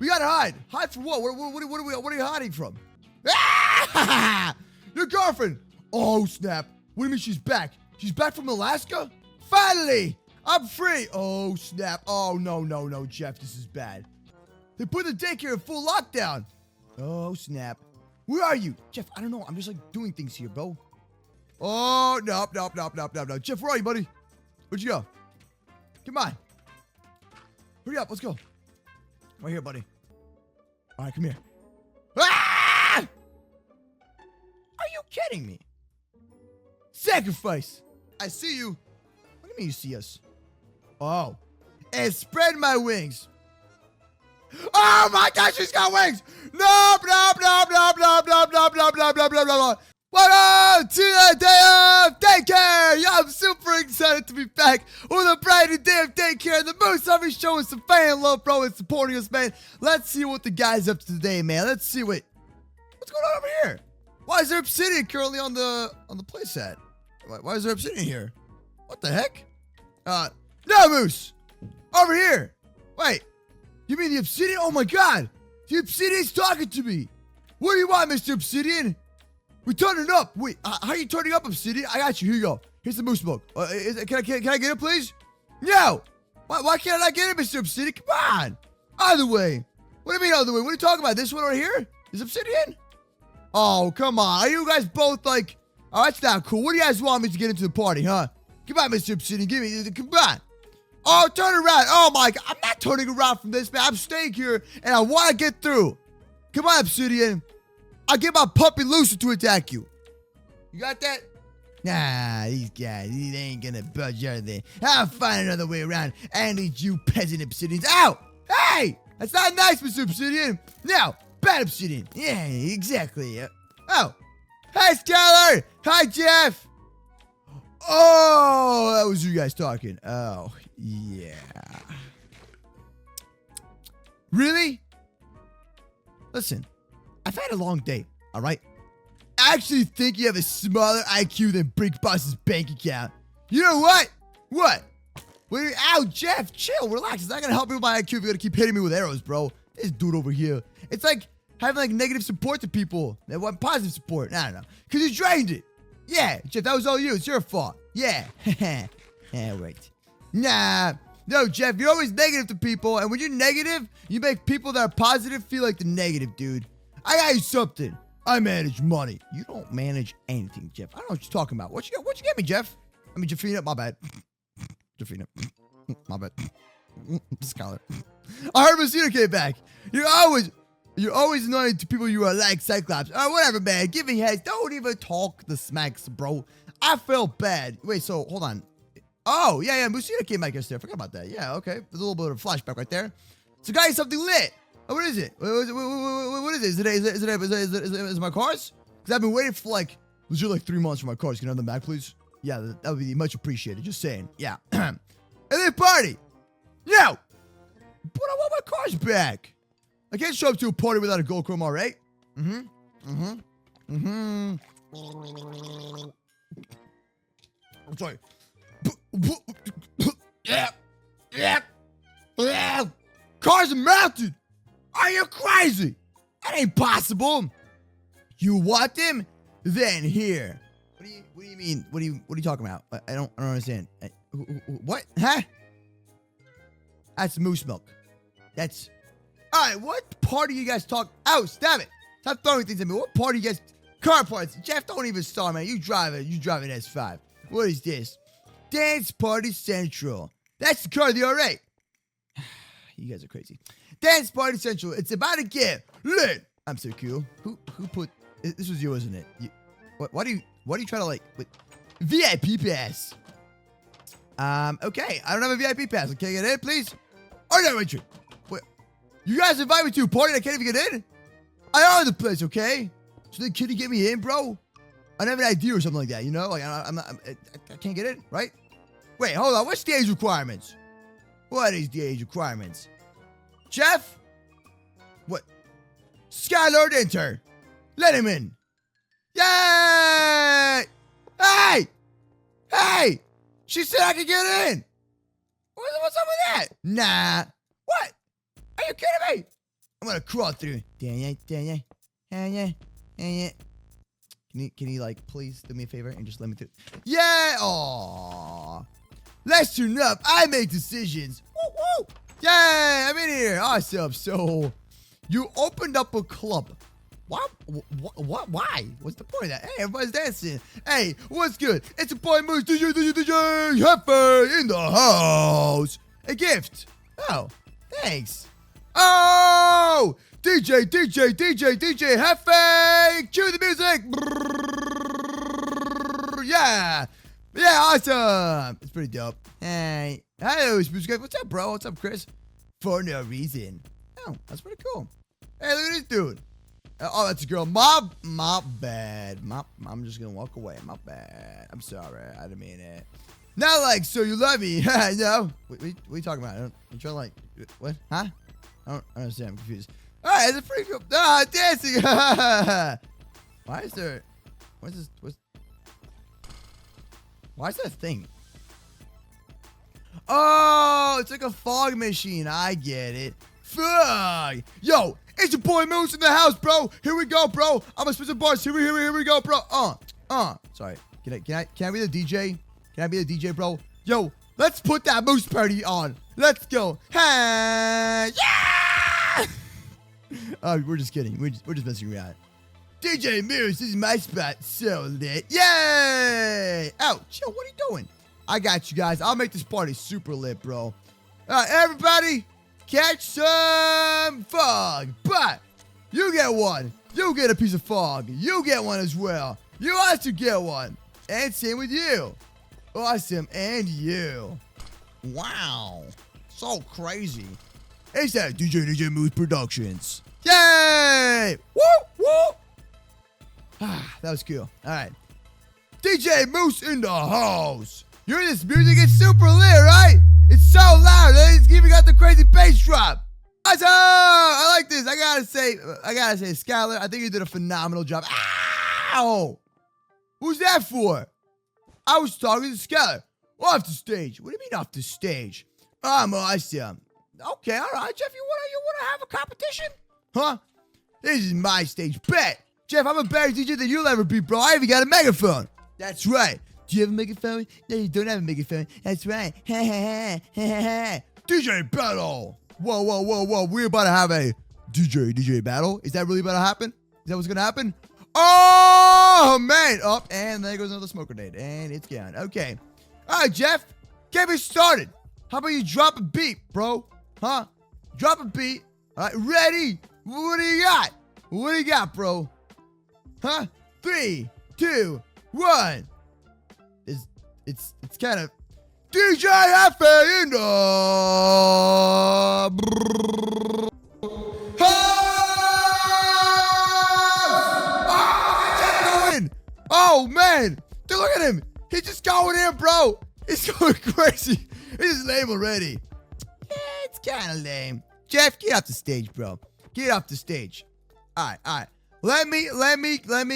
We gotta hide. Hide from what? What are you hiding from? Ah! Your girlfriend. Oh, snap. What do you mean she's back? She's back from Alaska? Finally! I'm free. Oh, snap. Oh, no, Jeff. This is bad. They put the daycare in full lockdown. Oh, snap. Where are you? Jeff, I don't know. I'm just, like, doing things here, bro. Oh, no. Jeff, where are you, buddy? Where'd you go? Come on. Hurry up. Let's go. Right here, buddy. All right, come here. Ah! Are you kidding me? Sacrifice. I see you. What do you mean you see us? Oh. And spread my wings. Oh my gosh, she's got wings. No. Welcome to the day of daycare. Yeah, I'm super excited to be back with a brand new day of daycare. The Moose Army showing some fan love, bro, and supporting us, man. Let's see what the guy's up to today, man. Let's see what's going on over here. Why is there obsidian currently on the playset? Why is there obsidian here? What the heck? No, Moose. Over here. Wait. You mean the obsidian? Oh my God. The obsidian's talking to me. What do you want, Mr. Obsidian? We're turning up. Wait, how are you turning up, Obsidian? I got you. Here you go. Here's the moose milk. Can I get it, please? No. Why can't I get it, Mr. Obsidian? Come on. Either way. What do you mean other way? What are you talking about? This one right here? Is Obsidian? Oh, come on. Are you guys both like... Oh, that's not cool. What do you guys want me to get into the party, huh? Come on, Mr. Obsidian. Give me... Come on. Oh, turn around. Oh, my God. I'm not turning around from this, man. I'm staying here, and I want to get through. Come on, Obsidian. I'll get my puppy Lucy to attack you. You got that? Nah, these guys, they ain't gonna budge, are they? I'll find another way around. I need you peasant Obsidians. Ow! Hey! That's not nice, Mr. Obsidian. No, bad Obsidian. Yeah, exactly. Oh. Hey, Skylar! Hi, Jeff! Oh, that was you guys talking. Oh, yeah. Really? Listen. I've had a long day, all right? I actually think you have a smaller IQ than Brick Boss's bank account. You know what? What? Wait, ow, Jeff, chill, relax. It's not gonna help me with my IQ if you're gonna keep hitting me with arrows, bro. This dude over here. It's like having like negative support to people that want positive support. I don't know. Cause you drained it. Yeah, Jeff, that was all you. It's your fault. Yeah. Yeah, right. Nah. No, Jeff, you're always negative to people, and when you're negative, you make people that are positive feel like the negative, dude. I got you something. I manage money. You don't manage anything, Jeff. I don't know what you're talking about. What you get me, Jeff? I mean, Jeffina, my bad. Jeffina, my bad. Scholar. I heard Messina came back. You're always annoying to people you are like Cyclops. Oh, whatever, man. Give me heads. Don't even talk the smacks, bro. I felt bad. Wait, so, hold on. Oh, yeah, Messina came back yesterday. I forgot about that. Yeah, okay. There's a little bit of a flashback right there. So, guys, something lit. Oh, what is it? What is it? Is it my cars? Because I've been waiting for like 3 months for my cars. Can I have them back, please? Yeah, that would be much appreciated. Just saying. Yeah. And then party. No. But I want my cars back. I can't show up to a party without a gold chrome, all right? I'm sorry. Yeah. Cars are mounted. Are you crazy? That ain't possible. You want them? Then here. What do you mean? What are you talking about? I don't understand. What? Huh? That's moose milk. That's all right. What part are you guys talking? Oh, stop it! Stop throwing things at me. What part are you guys? Car parts. Jeff, don't even start, man. You drive an S5. What is this? Dance Party Central. That's the car of the R8. You guys are crazy. Dance Party Central. It's about to get lit. I'm so cool. Who put this was you, isn't it? Why do you try to like VIP pass? Okay. I don't have a VIP pass. Can I get in, please? Oh no, Richard. Wait. You guys invite me to a party and I can't even get in? I own the place, okay? So then can you get me in, bro? I don't have an ID or something like that, you know? Like I can't get in, right? Wait, hold on. What's the age requirements? What is the age requirements? Jeff? What? Skylord enter. Let him in. Yay! Hey! Hey! She said I could get in. What's up with that? Nah. What? Are you kidding me? I'm gonna crawl through. Can you like please do me a favor and just let me through? Yeah. Aww. Let's tune up. I make decisions. Woo woo. Yay! I'm in here. Awesome. So, you opened up a club. What? Why? What's the point of that? Hey, everybody's dancing. Hey, what's good? It's a boy Moose DJ Hefe in the house. A gift. Oh, thanks. Oh, DJ Hefe. Cue the music. Yeah. Yeah, awesome. It's pretty dope. Hey. Hello, MooseCraft. What's up, bro? What's up, Chris? For no reason. Oh, that's pretty cool. Hey, look at this dude. Oh, that's a girl. My bad. I'm just gonna walk away. My bad. I'm sorry. I didn't mean it. Not like, so you love me. No. What are you talking about? I'm trying to like, what? Huh? I don't understand. I'm confused. All right, it's a pretty cool. Ah, dancing. Why is there? What's this? Why is that a thing? Oh, it's like a fog machine. I get it. Fog. Yo, it's your boy Moose in the house, bro. Here we go, bro. I'm gonna spit some bars. Here we go, bro. Sorry. Can I be the DJ? Can I be the DJ, bro? Yo, let's put that Moose party on. Let's go. Hey, yeah! Oh, we're just kidding. We're just messing around. DJ Moose, this is my spot. So lit. Yay! Oh, chill. What are you doing? I got you guys. I'll make this party super lit, bro. Everybody, catch some fog. But you get one. You get a piece of fog. You get one as well. You also get one. And same with you. Awesome. And you. Wow. So crazy. It's that DJ Moose Productions. Yay! Woo! Woo! Ah, that was cool. All right. DJ Moose in the house. You hear this music? It's super lit, right? It's so loud. It's even got the crazy bass drop. Awesome! I like this. I gotta say, Skylar, I think you did a phenomenal job. Ow! Who's that for? I was talking to Skylar. Off the stage. What do you mean off the stage? I'm awesome. Okay, all right, Jeff. You wanna have a competition? Huh? This is my stage. Bet. Jeff, I'm a better DJ than you'll ever be, bro. I even got a megaphone. That's right. Do you have a megaphone? No, you don't have a megaphone. That's right. DJ battle. Whoa. We're about to have a DJ battle. Is that really about to happen? Is that what's going to happen? Oh, man. Up, and there goes another smoke grenade. And it's gone. Okay. All right, Jeff. Get me started. How about you drop a beat, bro? Huh? Drop a beat. All right, ready? What do you got? What do you got, bro? Huh? 3, 2, 1. It's kind of DJ Hefe in the house. Oh man, dude, look at him. He's just going in, bro. He's going crazy. He's lame already. Yeah, it's kind of lame. Jeff, get off the stage, bro. Get off the stage. All right. Let me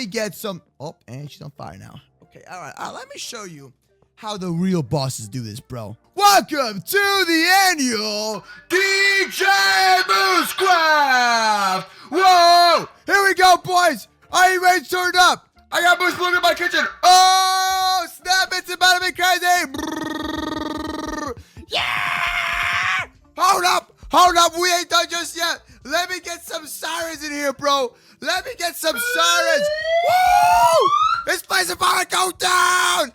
get some. Oh, and she's on fire now. Okay, all right. Let me show you how the real bosses do this, bro. Welcome to the annual DJ MooseCraft. Whoa! Here we go, boys. Are you ready to turn up? I got Moose Blue in my kitchen. Oh, snap. It's about to be crazy. Yeah! Hold up. We ain't done just yet. Let me get some sirens in here, bro. Let me get some sirens. Woo! This place is about to go down.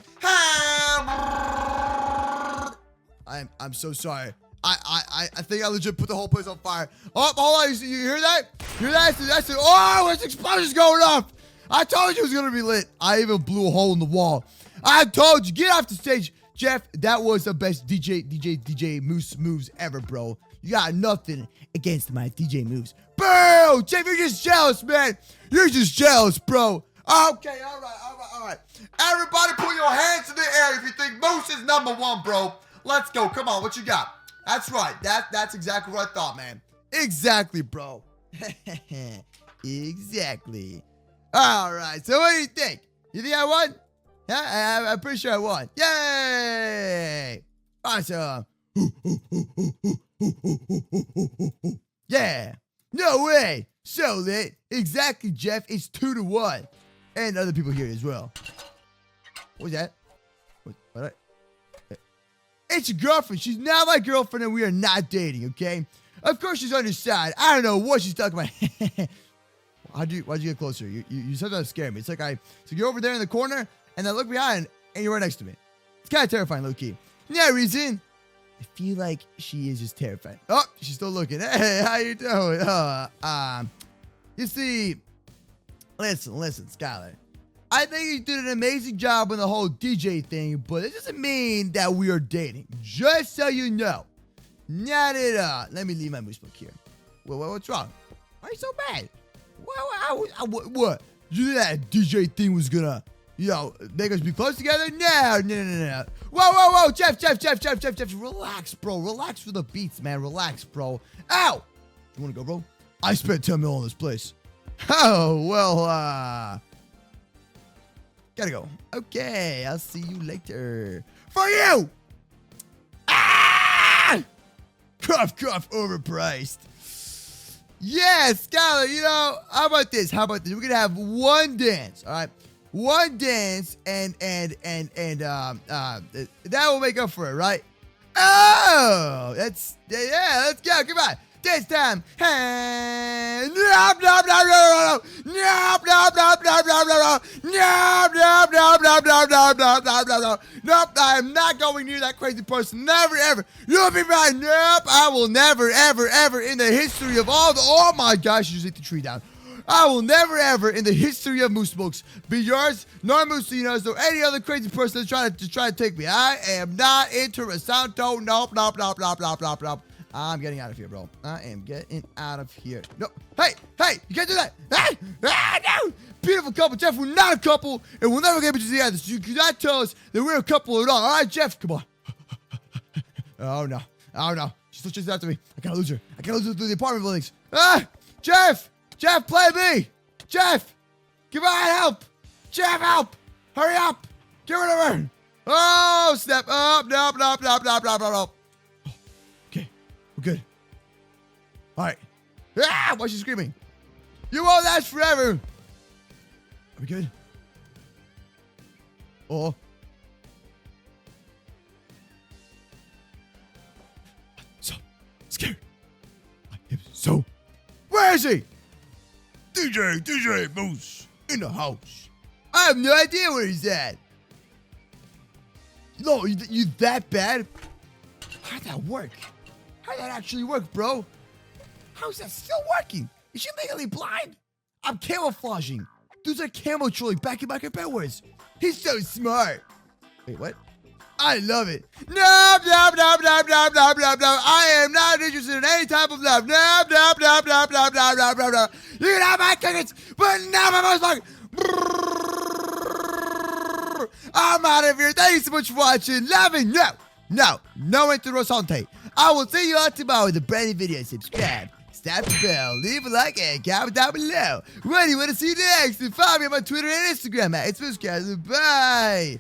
I'm so sorry. I think I legit put the whole place on fire. Oh, hold on. You hear that? That's it. Oh, this explosion's going off. I told you it was going to be lit. I even blew a hole in the wall. I told you. Get off the stage. Jeff, that was the best DJ Moose moves ever, bro. You got nothing against my DJ moves. Boo! Jeff, you're just jealous, man. You're just jealous, bro. Okay, all right. Everybody put your hands in the air if you think Moose is #1, bro. Let's go. Come on, what you got? That's right. That's exactly what I thought, man. Exactly, bro. Exactly. All right, so what do you think? You think I won? Yeah, I'm pretty sure I won. Yay! Awesome. Yeah. No way. So lit. Exactly, Jeff. It's 2-1. And other people here as well. What was that? What? It's your girlfriend. She's not my girlfriend and we are not dating, okay? Of course she's on your side. I don't know what she's talking about. Why'd you get closer? You sometimes scare me. It's like so you're over there in the corner and I look behind and you're right next to me. It's kind of terrifying, low key. No reason. I feel like she is just terrified. Oh, she's still looking. Hey, how you doing? You see, listen, Skylar. I think you did an amazing job on the whole DJ thing, but it doesn't mean that we are dating. Just so you know. Not at all. Let me leave my moose book here. What's wrong? Why are you so bad? What? You knew that DJ thing was gonna, make us be close together? No. Whoa. Jeff. Relax, bro. Relax for the beats, man. Relax, bro. Ow! You wanna go, bro? I spent 10 mil on this place. Oh, well, gotta go. Okay, I'll see you later. For you! Ah! Cough, overpriced. Yeah, Skylar, how about this? We're gonna have one dance, all right? One dance, and that will make up for it, right? Oh, let's go. Come on. Dance time. Hey, nope, I'm not going near that crazy person. Never, ever. You'll be right. Nope, I will never, ever in the history of oh my gosh, you just hit the tree down. I will never, ever in the history of Moose Smokes be yours, nor Moosino's, or any other crazy person that's trying to take me. I am not interested. Nope. I'm getting out of here, bro. I am getting out of here. No. Hey, you can't do that. No. Beautiful couple. Jeff, we're not a couple, and we'll never get into the other. So you cannot tell us that we're a couple at all. All right, Jeff, come on. Oh, no. She's still chasing after me. I gotta lose her. Through the apartment buildings. Jeff, play me. Jeff, come on, help. Jeff, help. Hurry up. Get rid of her. Oh, snap. Oh, no. Good. All right. Why is she screaming? You won't last forever. Are we good? Oh. I'm so scared. I am so. Where is he? DJ Moose in the house. I have no idea where he's at. No, you that bad? How'd that work? How'd that actually work, bro? How's that still working? Is she legally blind? I'm camouflaging. Dude's a camo trolling back in my competitors. He's so smart. Wait, what? I love it. No. I am not interested in any type of love. No. You can have my tickets, but not my most like. I'm out of here. Thank you so much for watching. Loving. No interessante. I will see you all tomorrow with a brand new video. Subscribe, slap the bell, leave a like, and comment down below. What do you want to see next? And follow me on my Twitter and Instagram at MooseCraft. Bye.